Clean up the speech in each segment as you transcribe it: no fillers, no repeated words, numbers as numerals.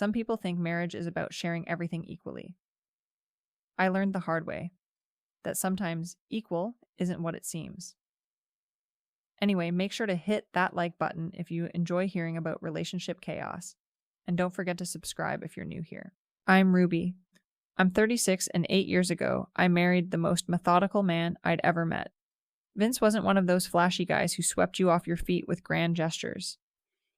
Some people think marriage is about sharing everything equally. I learned the hard way that sometimes equal isn't what it seems. Anyway, make sure to hit that like button if you enjoy hearing about relationship chaos. And don't forget to subscribe if you're new here. I'm Ruby. I'm 36 and 8 years ago, I married the most methodical man I'd ever met. Vince wasn't one of those flashy guys who swept you off your feet with grand gestures.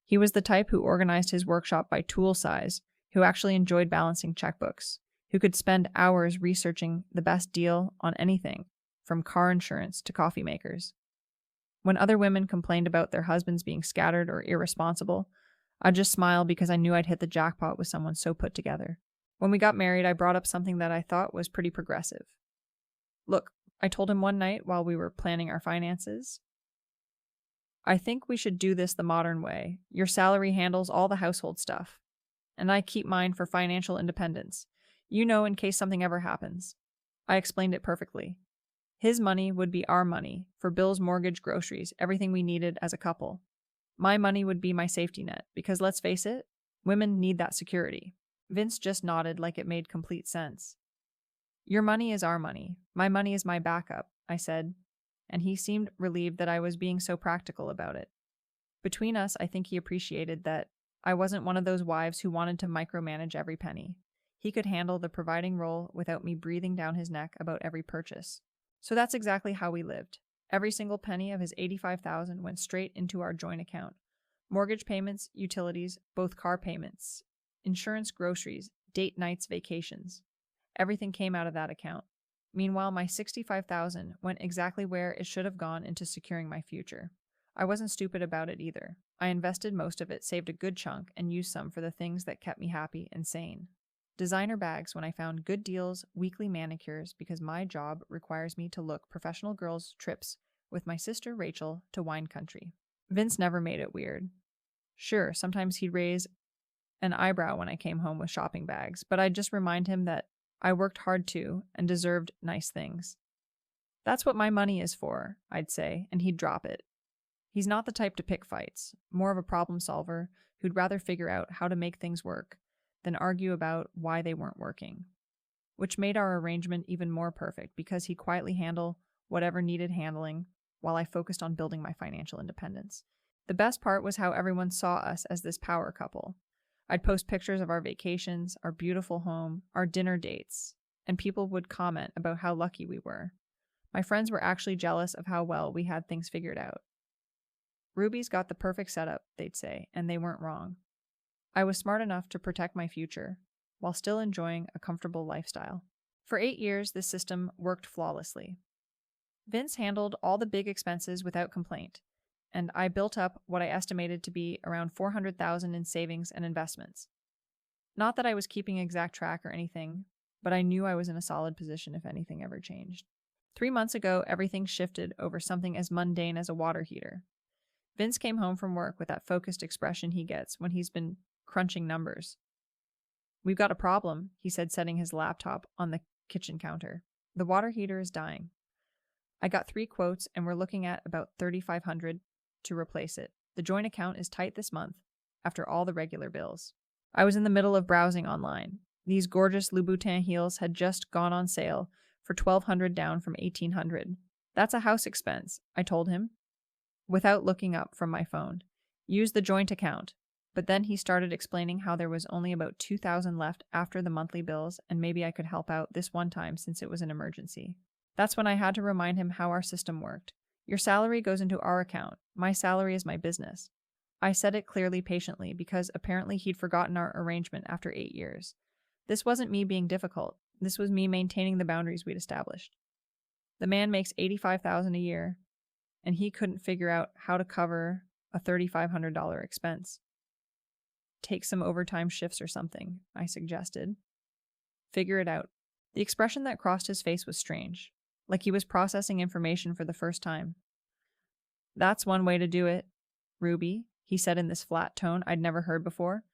He was the type who organized his workshop by tool size, who actually enjoyed balancing checkbooks, who could spend hours researching the best deal on anything, from car insurance to coffee makers. When other women complained about their husbands being scattered or irresponsible, I'd just smile because I knew I'd hit the jackpot with someone so put together. When we got married, I brought up something that I thought was pretty progressive. Look, I told him one night while we were planning our finances, I think we should do this the modern way. Your salary handles all the household stuff, and I keep mine for financial independence. You know, in case something ever happens. I explained it perfectly. His money would be our money, for bills, mortgage, groceries, everything we needed as a couple. My money would be my safety net, because let's face it, women need that security. Vince just nodded like it made complete sense. Your money is our money. My money is my backup, I said, and he seemed relieved that I was being so practical about it. Between us, I think he appreciated that I wasn't one of those wives who wanted to micromanage every penny. He could handle the providing role without me breathing down his neck about every purchase. So that's exactly how we lived. Every single penny of his $85,000 went straight into our joint account. Mortgage payments, utilities, both car payments, insurance, groceries, date nights, vacations. Everything came out of that account. Meanwhile, my $65,000 went exactly where it should have gone into securing my future. I wasn't stupid about it either. I invested most of it, saved a good chunk, and used some for the things that kept me happy and sane. Designer bags when I found good deals, weekly manicures because my job requires me to look professional girls' trips with my sister Rachel to wine country. Vince never made it weird. Sure, sometimes he'd raise an eyebrow when I came home with shopping bags, but I'd just remind him that I worked hard too and deserved nice things. That's what my money is for, I'd say, and he'd drop it. He's not the type to pick fights, more of a problem solver who'd rather figure out how to make things work than argue about why they weren't working, which made our arrangement even more perfect because he'd quietly handle whatever needed handling while I focused on building my financial independence. The best part was how everyone saw us as this power couple. I'd post pictures of our vacations, our beautiful home, our dinner dates, and people would comment about how lucky we were. My friends were actually jealous of how well we had things figured out. Ruby's got the perfect setup, they'd say, and they weren't wrong. I was smart enough to protect my future, while still enjoying a comfortable lifestyle. For 8 years, this system worked flawlessly. Vince handled all the big expenses without complaint, and I built up what I estimated to be around $400,000 in savings and investments. Not that I was keeping exact track or anything, but I knew I was in a solid position if anything ever changed. 3 months ago, everything shifted over something as mundane as a water heater. Vince came home from work with that focused expression he gets when he's been crunching numbers. "We've got a problem," he said, setting his laptop on the kitchen counter. "The water heater is dying. I got 3 quotes and we're looking at about $3,500 to replace it. The joint account is tight this month after all the regular bills." I was in the middle of browsing online. These gorgeous Louboutin heels had just gone on sale for $1,200 down from $1,800. "That's a house expense," I told him, without looking up from my phone. "Use the joint account." But then he started explaining how there was only about $2,000 left after the monthly bills, and maybe I could help out this one time since it was an emergency. That's when I had to remind him how our system worked. Your salary goes into our account. My salary is my business. I said it clearly, patiently, because apparently he'd forgotten our arrangement after 8 years. This wasn't me being difficult. This was me maintaining the boundaries we'd established. The man makes $85,000 a year, and he couldn't figure out how to cover a $3,500 expense. "Take some overtime shifts or something," I suggested. "Figure it out." The expression that crossed his face was strange, like he was processing information for the first time. "That's one way to do it, Ruby," he said in this flat tone I'd never heard before.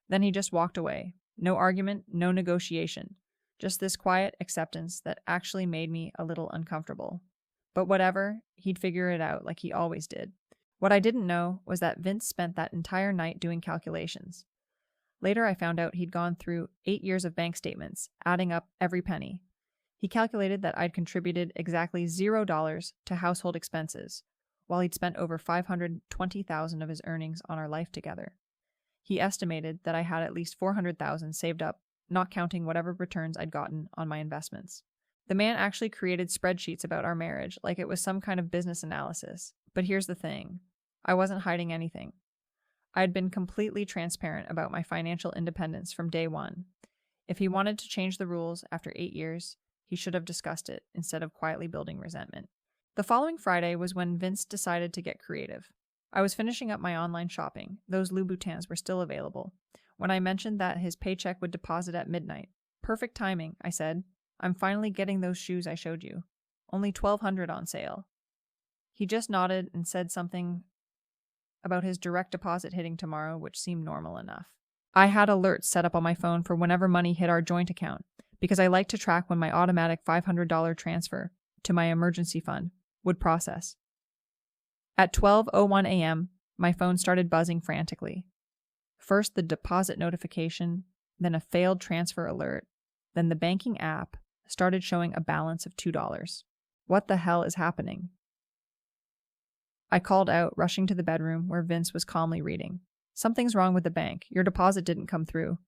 Then he just walked away. No argument, no negotiation. Just this quiet acceptance that actually made me a little uncomfortable. But whatever, he'd figure it out like he always did. What I didn't know was that Vince spent that entire night doing calculations. Later, I found out he'd gone through 8 years of bank statements, adding up every penny. He calculated that I'd contributed exactly $0 to household expenses, while he'd spent over $520,000 of his earnings on our life together. He estimated that I had at least $400,000 saved up, not counting whatever returns I'd gotten on my investments. The man actually created spreadsheets about our marriage, like it was some kind of business analysis. But here's the thing. I wasn't hiding anything. I had been completely transparent about my financial independence from day one. If he wanted to change the rules after 8 years, he should have discussed it instead of quietly building resentment. The following Friday was when Vince decided to get creative. I was finishing up my online shopping. Those Louboutins were still available, when I mentioned that his paycheck would deposit at midnight. Perfect timing, I said. I'm finally getting those shoes I showed you. Only $1,200 on sale. He just nodded and said something about his direct deposit hitting tomorrow, which seemed normal enough. I had alerts set up on my phone for whenever money hit our joint account, because I like to track when my automatic $500 transfer to my emergency fund would process. At 12:01 a.m., my phone started buzzing frantically. First the deposit notification, then a failed transfer alert, then the banking app started showing a balance of $2. What the hell is happening? I called out, rushing to the bedroom where Vince was calmly reading. Something's wrong with the bank. Your deposit didn't come through.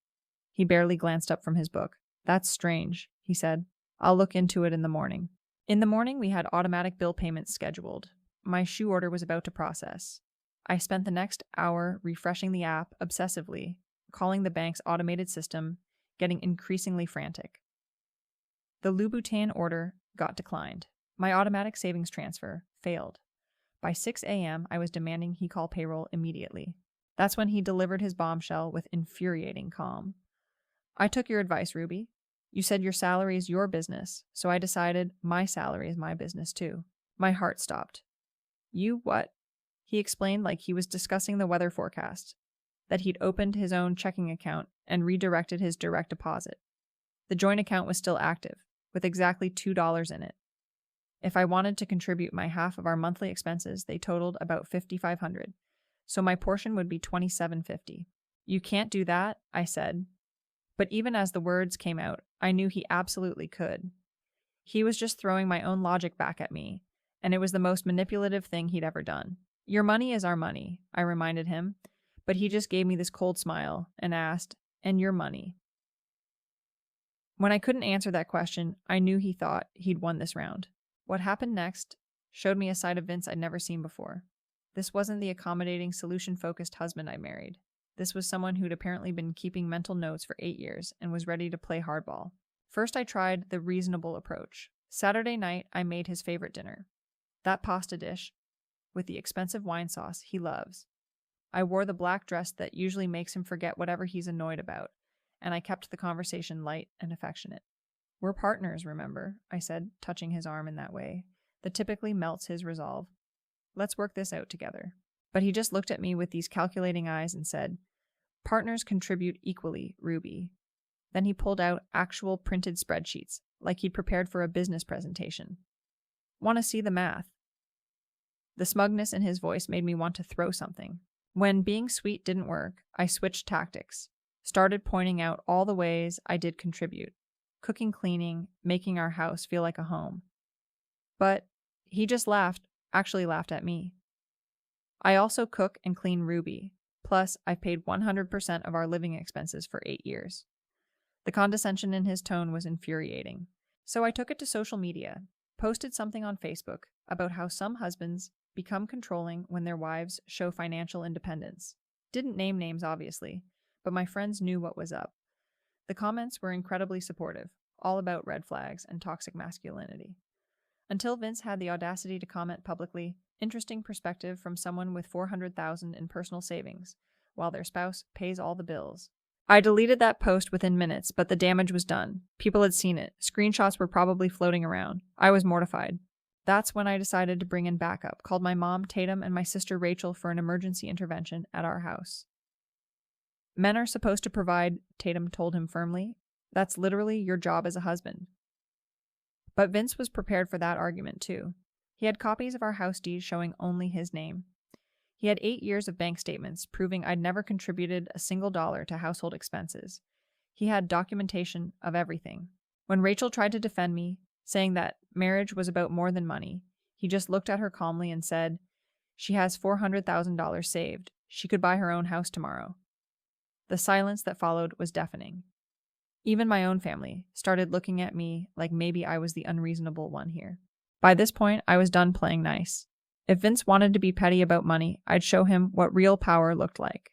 He barely glanced up from his book. That's strange, he said. I'll look into it in the morning. In the morning, we had automatic bill payments scheduled. My shoe order was about to process. I spent the next hour refreshing the app obsessively, calling the bank's automated system, getting increasingly frantic. The Louboutin order got declined. My automatic savings transfer failed. By 6 a.m., I was demanding he call payroll immediately. That's when he delivered his bombshell with infuriating calm. I took your advice, Ruby. You said your salary is your business, so I decided my salary is my business too. My heart stopped. You what? He explained like he was discussing the weather forecast, that he'd opened his own checking account and redirected his direct deposit. The joint account was still active, with exactly $2 in it. If I wanted to contribute my half of our monthly expenses, they totaled about $5,500, so my portion would be $2,750. You can't do that, I said. But even as the words came out, I knew he absolutely could. He was just throwing my own logic back at me, and it was the most manipulative thing he'd ever done. Your money is our money, I reminded him, but he just gave me this cold smile and asked, and your money? When I couldn't answer that question, I knew he thought he'd won this round. What happened next showed me a side of Vince I'd never seen before. This wasn't the accommodating, solution-focused husband I married. This was someone who'd apparently been keeping mental notes for 8 years and was ready to play hardball. First, I tried the reasonable approach. Saturday night, I made his favorite dinner. That pasta dish with the expensive wine sauce he loves. I wore the black dress that usually makes him forget whatever he's annoyed about, and I kept the conversation light and affectionate. We're partners, remember, I said, touching his arm in that way that typically melts his resolve. Let's work this out together. But he just looked at me with these calculating eyes and said, partners contribute equally, Ruby. Then he pulled out actual printed spreadsheets, like he'd prepared for a business presentation. Want to see the math? The smugness in his voice made me want to throw something. When being sweet didn't work, I switched tactics, started pointing out all the ways I did contribute. Cooking, cleaning, making our house feel like a home. But he just actually laughed at me. I also cook and clean Ruby, plus I've paid 100% of our living expenses for 8 years. The condescension in his tone was infuriating. So I took it to social media, posted something on Facebook about how some husbands become controlling when their wives show financial independence. Didn't name names, obviously, but my friends knew what was up. The comments were incredibly supportive, all about red flags and toxic masculinity. Until Vince had the audacity to comment publicly, interesting perspective from someone with $400,000 in personal savings, while their spouse pays all the bills. I deleted that post within minutes, but the damage was done. People had seen it. Screenshots were probably floating around. I was mortified. That's when I decided to bring in backup, called my mom, Tatum, and my sister Rachel for an emergency intervention at our house. Men are supposed to provide, Tatum told him firmly. That's literally your job as a husband. But Vince was prepared for that argument too. He had copies of our house deed showing only his name. He had 8 years of bank statements proving I'd never contributed a single dollar to household expenses. He had documentation of everything. When Rachel tried to defend me, saying that marriage was about more than money, he just looked at her calmly and said, "She has $400,000 saved. She could buy her own house tomorrow." The silence that followed was deafening. Even my own family started looking at me like maybe I was the unreasonable one here. By this point, I was done playing nice. If Vince wanted to be petty about money, I'd show him what real power looked like.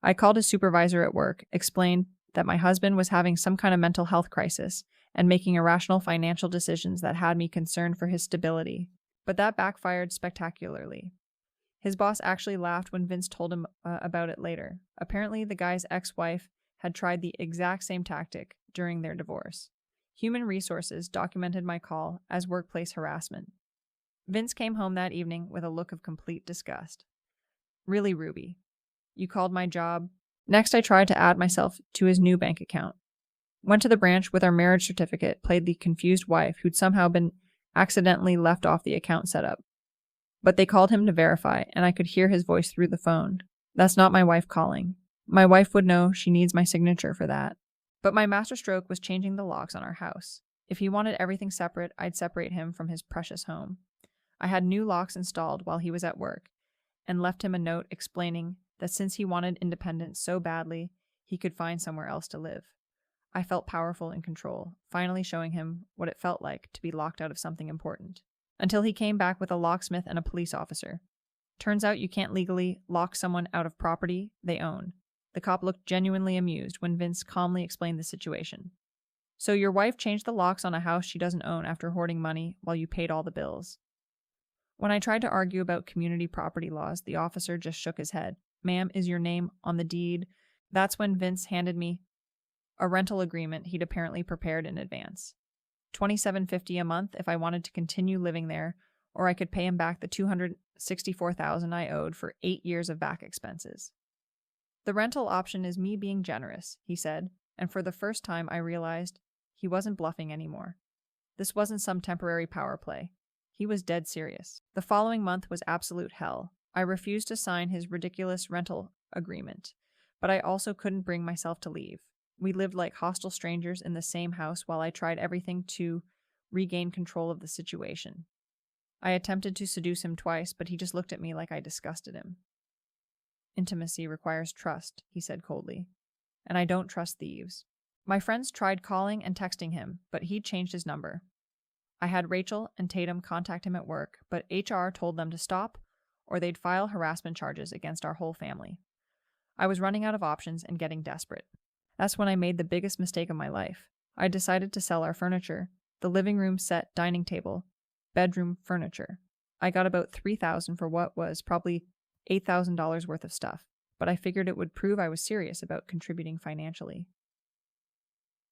I called his supervisor at work, explained that my husband was having some kind of mental health crisis and making irrational financial decisions that had me concerned for his stability. But that backfired spectacularly. His boss actually laughed when Vince told him about it later. Apparently, the guy's ex-wife had tried the exact same tactic during their divorce. Human Resources documented my call as workplace harassment. Vince came home that evening with a look of complete disgust. "Really, Ruby? You called my job?" Next, I tried to add myself to his new bank account. Went to the branch with our marriage certificate, played the confused wife who'd somehow been accidentally left off the account setup. But they called him to verify, and I could hear his voice through the phone. "That's not my wife calling. My wife would know. She needs my signature for that." But my masterstroke was changing the locks on our house. If he wanted everything separate, I'd separate him from his precious home. I had new locks installed while he was at work, and left him a note explaining that since he wanted independence so badly, he could find somewhere else to live. I felt powerful in control, finally showing him what it felt like to be locked out of something important. Until he came back with a locksmith and a police officer. Turns out you can't legally lock someone out of property they own. The cop looked genuinely amused when Vince calmly explained the situation. "So your wife changed the locks on a house she doesn't own after hoarding money while you paid all the bills." When I tried to argue about community property laws, the officer just shook his head. "Ma'am, is your name on the deed?" That's when Vince handed me a rental agreement he'd apparently prepared in advance. $27.50 a month if I wanted to continue living there, or I could pay him back the $264,000 I owed for 8 years of back expenses. "The rental option is me being generous," he said, and for the first time I realized he wasn't bluffing anymore. This wasn't some temporary power play. He was dead serious. The following month was absolute hell. I refused to sign his ridiculous rental agreement, but I also couldn't bring myself to leave. We lived like hostile strangers in the same house while I tried everything to regain control of the situation. I attempted to seduce him twice, but he just looked at me like I disgusted him. "Intimacy requires trust," he said coldly, "and I don't trust thieves." My friends tried calling and texting him, but he'd changed his number. I had Rachel and Tatum contact him at work, but HR told them to stop or they'd file harassment charges against our whole family. I was running out of options and getting desperate. That's when I made the biggest mistake of my life. I decided to sell our furniture, the living room set, dining table, bedroom furniture. I got about $3,000 for what was probably $8,000 worth of stuff, but I figured it would prove I was serious about contributing financially.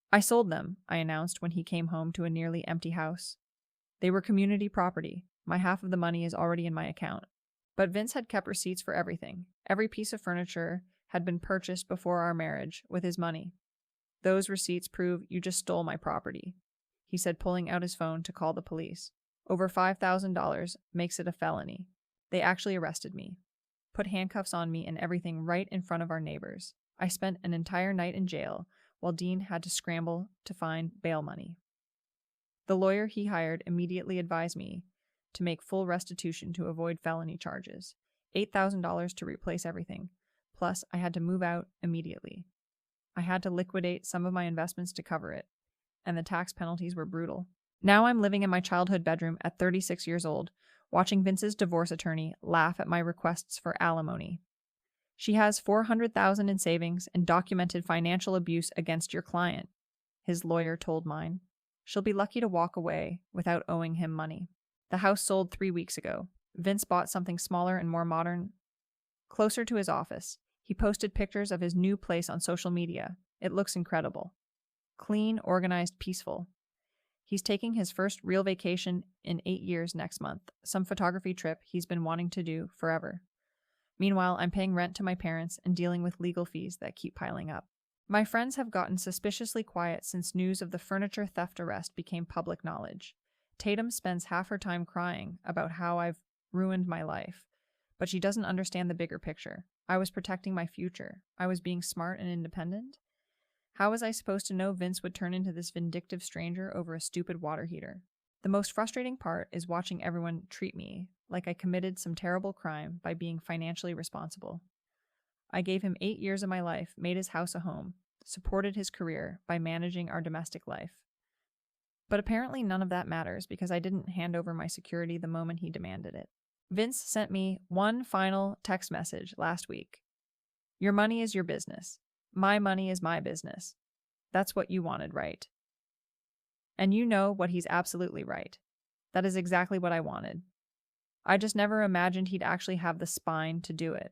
"I sold them," I announced when he came home to a nearly empty house. "They were community property. My half of the money is already in my account." But Vince had kept receipts for everything. Every piece of furniture had been purchased before our marriage with his money. "Those receipts prove you just stole my property," he said, pulling out his phone to call the police. "Over $5,000 makes it a felony. They actually arrested me, put handcuffs on me and everything right in front of our neighbors. I spent an entire night in jail while Dean had to scramble to find bail money. The lawyer he hired immediately advised me to make full restitution to avoid felony charges. $8,000 to replace everything. Plus, I had to move out immediately. I had to liquidate some of my investments to cover it, and the tax penalties were brutal. Now I'm living in my childhood bedroom at 36 years old, watching Vince's divorce attorney laugh at my requests for alimony. She has $400,000 in savings and documented financial abuse against your client, his lawyer told mine. She'll be lucky to walk away without owing him money. The house sold 3 weeks ago. Vince bought something smaller and more modern, closer to his office. He posted pictures of his new place on social media. It looks incredible. Clean, organized, peaceful. He's taking his first real vacation in 8 years next month, some photography trip he's been wanting to do forever. Meanwhile, I'm paying rent to my parents and dealing with legal fees that keep piling up. My friends have gotten suspiciously quiet since news of the furniture theft arrest became public knowledge. Tatum spends half her time crying about how I've ruined my life, But she doesn't understand the bigger picture. I was protecting my future. I was being smart and independent. How was I supposed to know Vince would turn into this vindictive stranger over a stupid water heater? The most frustrating part is watching everyone treat me like I committed some terrible crime by being financially responsible. I gave him 8 years of my life, made his house a home, supported his career by managing our domestic life. But apparently none of that matters because I didn't hand over my security the moment he demanded it. Vince sent me one final text message last week. Your money is your business. My money is my business. That's what you wanted, right? And you know what, he's absolutely right. That is exactly what I wanted. I just never imagined he'd actually have the spine to do it.